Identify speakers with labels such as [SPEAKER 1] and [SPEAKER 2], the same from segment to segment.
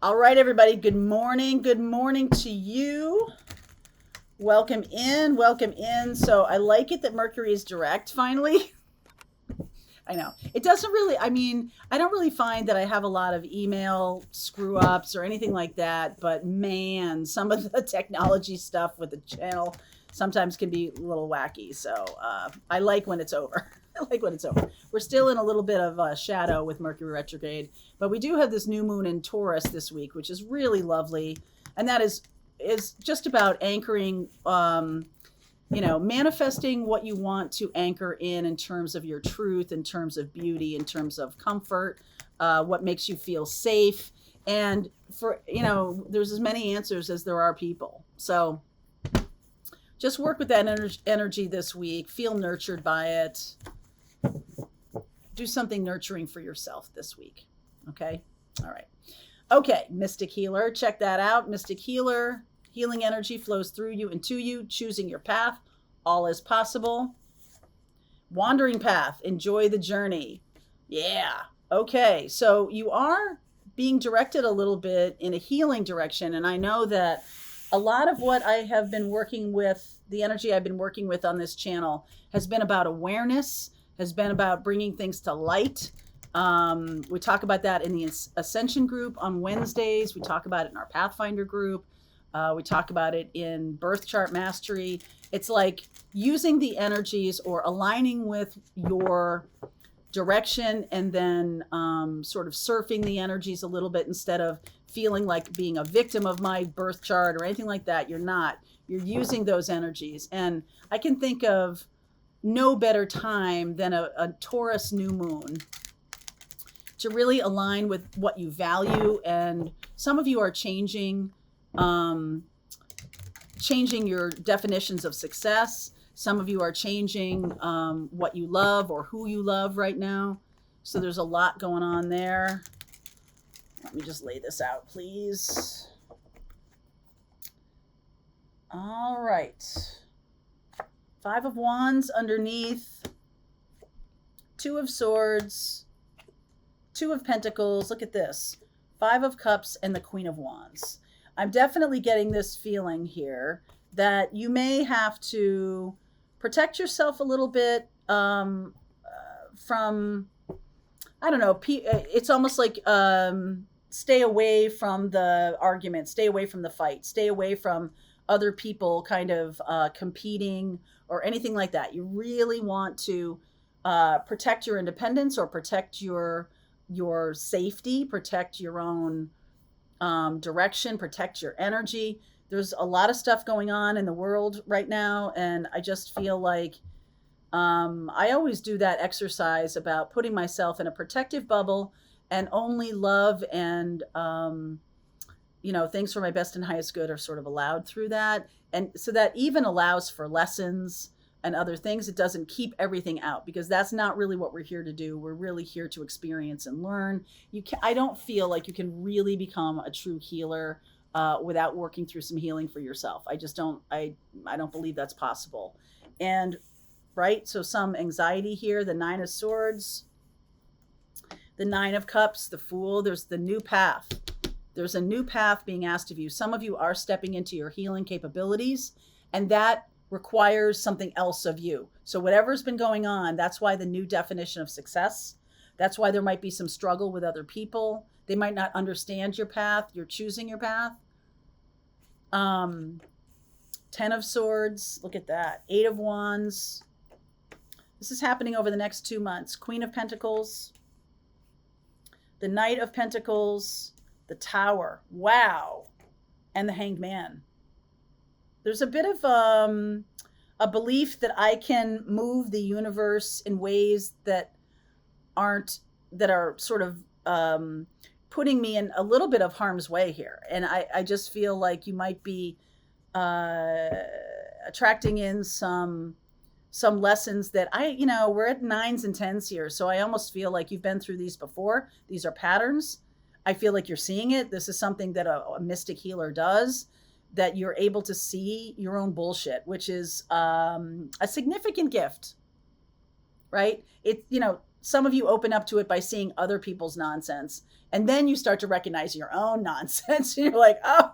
[SPEAKER 1] All right, everybody. Good morning. Good morning to you. Welcome in. Welcome in. So I like it that Mercury is direct finally. I know. It doesn't really, I don't really find that I have a lot of email screw ups or anything like that. But man, some of the technology stuff with the channel sometimes can be a little wacky. So I like when it's over. I like when it's over. We're still in a little bit of a shadow with Mercury retrograde, but we do have this new moon in Taurus this week, which is really lovely, and that is just about anchoring, manifesting what you want to anchor in terms of your truth, in terms of beauty, in terms of comfort, what makes you feel safe, and there's as many answers as there are people. So just work with that energy this week. Feel nurtured by it. Do something nurturing for yourself this week. Okay. All right. Okay. Mystic Healer. Check that out. Mystic Healer. Healing energy flows through you and to you, choosing your path. All is possible. Wandering path. Enjoy the journey. Yeah. Okay. So you are being directed a little bit in a healing direction. And I know that a lot of what I have been working with, the energy I've been working with on this channel, has been about awareness, has been about bringing things to light. We talk about that in the Ascension group on Wednesdays. We talk about it in our Pathfinder group. We talk about it in Birth Chart Mastery. It's like using the energies or aligning with your direction and then sort of surfing the energies a little bit instead of feeling like being a victim of my birth chart or anything like that. You're not. You're using those energies. And I can think of no better time than a Taurus new moon to really align with what you value. And some of you are changing your definitions of success. Some of you are changing what you love or who you love right now. So there's a lot going on there. Let me just lay this out, please. All right. 5 of Wands underneath, 2 of Swords, 2 of Pentacles. Look at this. 5 of Cups and the Queen of Wands. I'm definitely getting this feeling here that you may have to protect yourself a little bit from, I don't know, it's almost like stay away from the argument, stay away from the fight, stay away from other people kind of competing or anything like that. You really want to protect your independence or protect your safety, protect your own direction, protect your energy. There's a lot of stuff going on in the world right now, and I just feel like I always do that exercise about putting myself in a protective bubble and only love and things for my best and highest good are sort of allowed through that. And so that even allows for lessons and other things. It doesn't keep everything out because that's not really what we're here to do. We're really here to experience and learn. I don't feel like you can really become a true healer without working through some healing for yourself. I just don't, I don't believe that's possible. And right, so some anxiety here, the 9 of Swords, the 9 of Cups, the Fool. There's the new path. There's a new path being asked of you. Some of you are stepping into your healing capabilities, and that requires something else of you. So whatever's been going on, that's why the new definition of success. That's why there might be some struggle with other people. They might not understand your path. You're choosing your path. 10 of Swords. Look at that. 8 of Wands. This is happening over the next 2 months. Queen of Pentacles. The Knight of Pentacles. The Tower. Wow. And the Hanged Man. There's a bit of a belief that I can move the universe in ways that are sort of putting me in a little bit of harm's way here. And I just feel like you might be attracting in some lessons that we're at 9s and 10s here. So I almost feel like you've been through these before. These are patterns. I feel like you're seeing it. This is something that a mystic healer does, that you're able to see your own bullshit, which is a significant gift, right? some of you open up to it by seeing other people's nonsense, and then you start to recognize your own nonsense. And you're like, oh,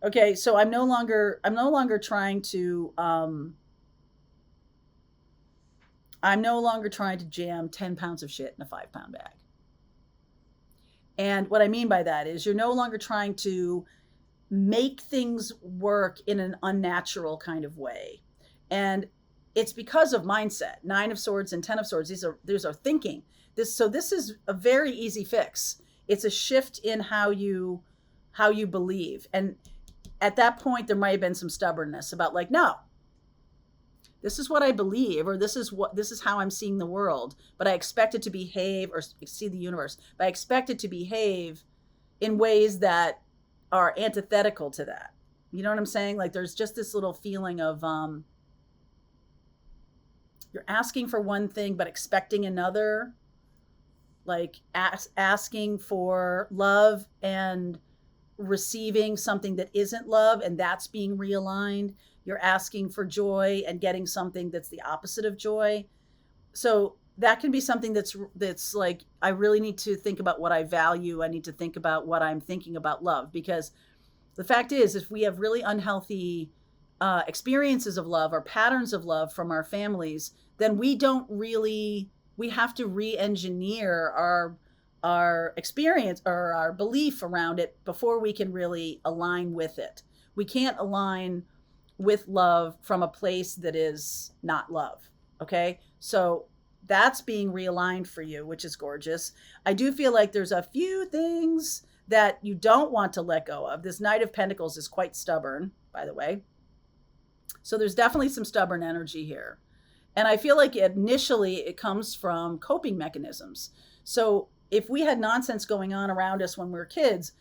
[SPEAKER 1] okay. So I'm no longer trying to jam 10 pounds of shit in a 5-pound bag. And what I mean by that is you're no longer trying to make things work in an unnatural kind of way. And it's because of mindset. 9 of Swords and 10 of Swords. These are thinking. This is a very easy fix. It's a shift in how you believe. And at that point, there might have been some stubbornness about like, no, this is what I believe, or this is how I'm seeing the world. But I expect it to behave, or see the universe. But I expect it to behave in ways that are antithetical to that. You know what I'm saying? Like there's just this little feeling of you're asking for one thing but expecting another, like asking for love and receiving something that isn't love, and that's being realigned. You're asking for joy and getting something that's the opposite of joy. So that can be something that's like, I really need to think about what I value. I need to think about what I'm thinking about love, because the fact is, if we have really unhealthy experiences of love or patterns of love from our families, then we have to re-engineer our experience or our belief around it before we can really align with it. We can't align with love from a place that is not love. Okay. So that's being realigned for you, which is gorgeous. I do feel like there's a few things that you don't want to let go of. This Knight of Pentacles is quite stubborn, by the way. So there's definitely some stubborn energy here. And I feel like initially it comes from coping mechanisms. So if we had nonsense going on around us when we were kids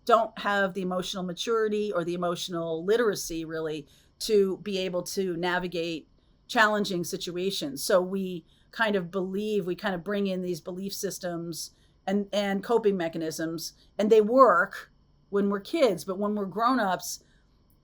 [SPEAKER 1] don't have the emotional maturity or the emotional literacy really to be able to navigate challenging situations. So we kind of bring in these belief systems and coping mechanisms, and they work when we're kids, but when we're grown-ups,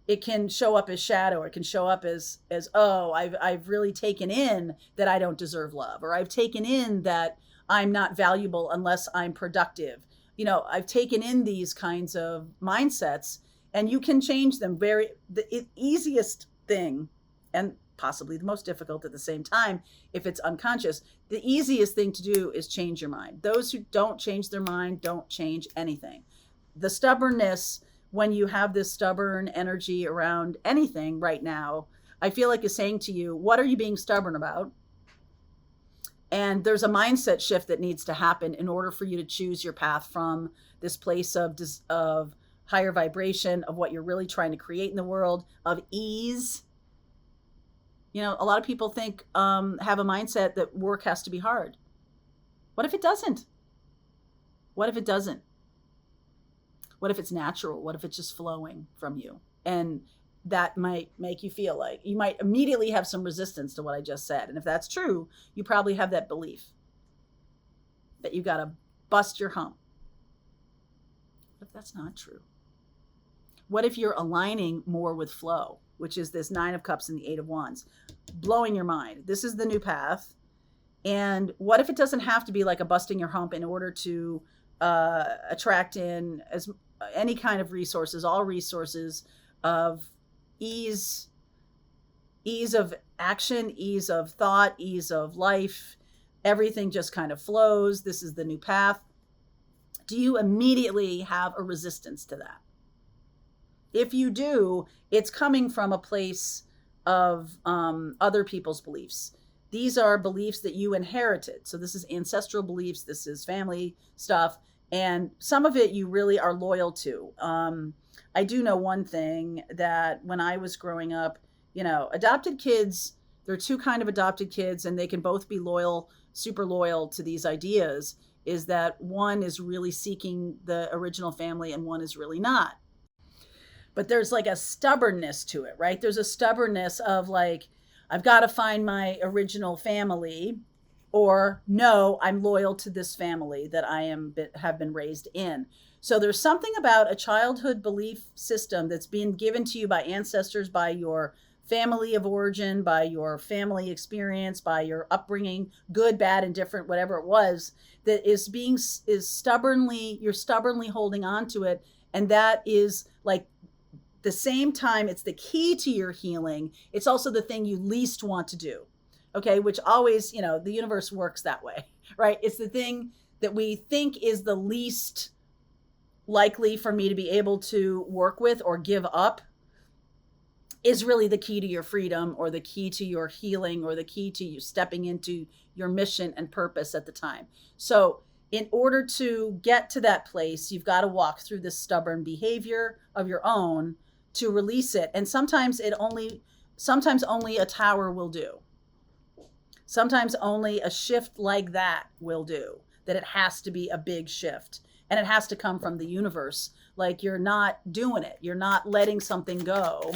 [SPEAKER 1] it can show up as shadow. It can show up as oh, I've really taken in that I don't deserve love, or I've taken in that I'm not valuable unless I'm productive. You know, I've taken in these kinds of mindsets, and you can change them. The easiest thing, and possibly the most difficult at the same time, if it's unconscious, the easiest thing to do is change your mind. Those who don't change their mind don't change anything. The stubbornness, when you have this stubborn energy around anything right now, I feel like is saying to you, what are you being stubborn about? And there's a mindset shift that needs to happen in order for you to choose your path from this place of higher vibration, of what you're really trying to create in the world, of ease. You know, a lot of people think, have a mindset that work has to be hard. What if it doesn't? What if it doesn't? What if it's natural? What if it's just flowing from you? And that might make you feel like you might immediately have some resistance to what I just said. And if that's true, you probably have that belief that you got to bust your hump. What if that's not true? What if you're aligning more with flow, which is this 9 of Cups and the 8 of Wands, blowing your mind? This is the new path. And what if it doesn't have to be like a busting your hump in order to attract in as any kind of resources, all resources of ease of action, ease of thought, ease of life. Everything just kind of flows. This is the new path. Do you immediately have a resistance to that? If you do, it's coming from a place of other people's beliefs. These are beliefs that you inherited. So this is ancestral beliefs. This is family stuff. And some of it you really are loyal to. I do know one thing, that when I was growing up, you know, adopted kids, there are two kind of adopted kids, and they can both be loyal, super loyal to these ideas, is that one is really seeking the original family and one is really not. But there's like a stubbornness to it, right? There's a stubbornness of like, I've got to find my original family, or no, I'm loyal to this family that I have been raised in. So there's something about a childhood belief system that's been given to you by ancestors, by your family of origin, by your family experience, by your upbringing, good, bad, indifferent, whatever it was, that is stubbornly, you're stubbornly holding on to it. And that is like the same time it's the key to your healing, it's also the thing you least want to do. Okay, which always, you know, the universe works that way, right? It's the thing that we think is the least likely for me to be able to work with or give up is really the key to your freedom, or the key to your healing, or the key to you stepping into your mission and purpose at the time. So in order to get to that place, you've got to walk through this stubborn behavior of your own to release it. And sometimes only a tower will do. Sometimes only a shift like that will do, that it has to be a big shift, and it has to come from the universe. Like, you're not doing it. You're not letting something go.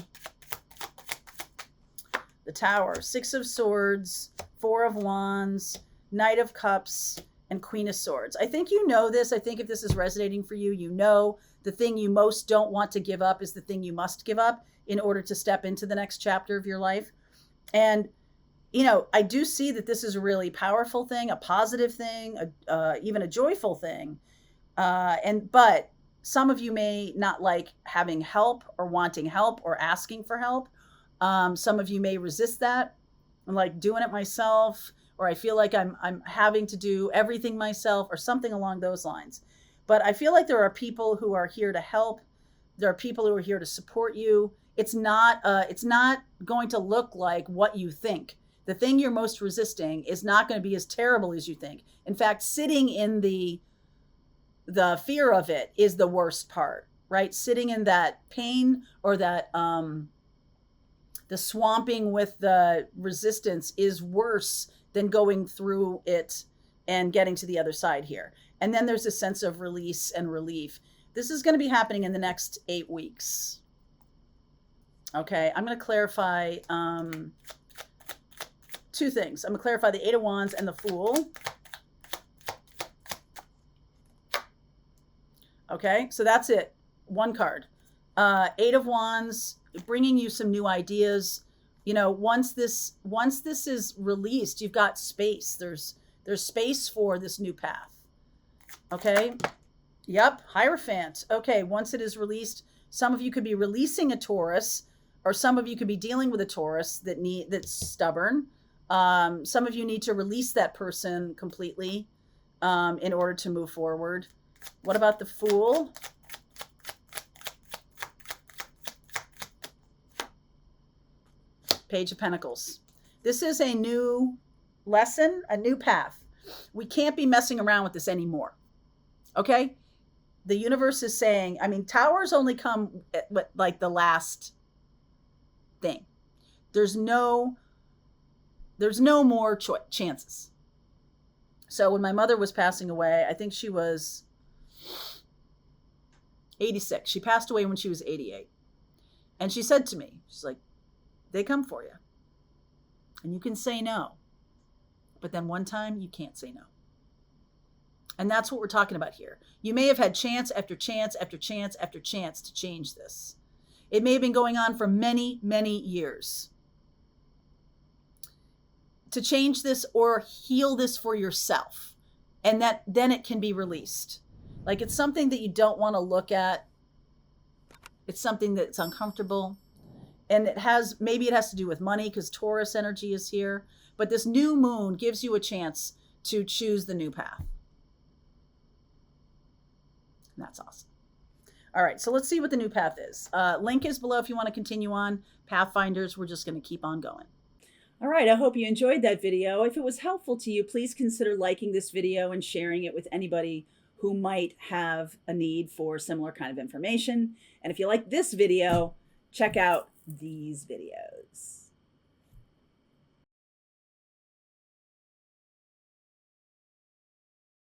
[SPEAKER 1] The Tower, 6 of Swords, 4 of Wands, Knight of Cups, and Queen of Swords. I think you know this. I think if this is resonating for you, you know the thing you most don't want to give up is the thing you must give up in order to step into the next chapter of your life. And, you know, I do see that this is a really powerful thing, a positive thing, even a joyful thing. But some of you may not like having help, or wanting help, or asking for help. Some of you may resist that. I'm like, doing it myself, or I feel like I'm having to do everything myself, or something along those lines. But I feel like there are people who are here to help. There are people who are here to support you. It's not going to look like what you think. The thing you're most resisting is not going to be as terrible as you think. In fact, sitting in the fear of it is the worst part, right? Sitting in that pain, or that the swamping with the resistance is worse than going through it and getting to the other side here. And then there's a sense of release and relief. This is going to be happening in the next 8 weeks. Okay, I'm going to clarify 2 things. I'm going to clarify the 8 of Wands and the Fool. Okay, so that's it. 1 card. 8 of Wands, bringing you some new ideas. You know, once this is released, you've got space. There's space for this new path. Okay. Yep. Hierophant. Okay. Once it is released, some of you could be releasing a Taurus, or some of you could be dealing with a Taurus that's stubborn. Some of you need to release that person completely in order to move forward. What about the Fool? Page of Pentacles. This is a new lesson, a new path. We can't be messing around with this anymore. Okay? The universe is saying, I mean, towers only come at, like, the last thing. There's no more chances. So when my mother was passing away, I think she was 86. She passed away when she was 88. And she said to me, she's like, they come for you. And you can say no. But then one time you can't say no. And that's what we're talking about here. You may have had chance after chance after chance after chance to change this. It may have been going on for many, many years. To change this or heal this for yourself. And then it can be released. Like, it's something that you don't want to look at. It's something that's uncomfortable. And maybe it has to do with money, because Taurus energy is here. But this new moon gives you a chance to choose the new path. And that's awesome. All right, so let's see what the new path is. Link is below if you want to continue on. Pathfinders, we're just going to keep on going. All right, I hope you enjoyed that video. If it was helpful to you, please consider liking this video and sharing it with anybody who might have a need for similar kind of information. And if you like this video, check out these videos.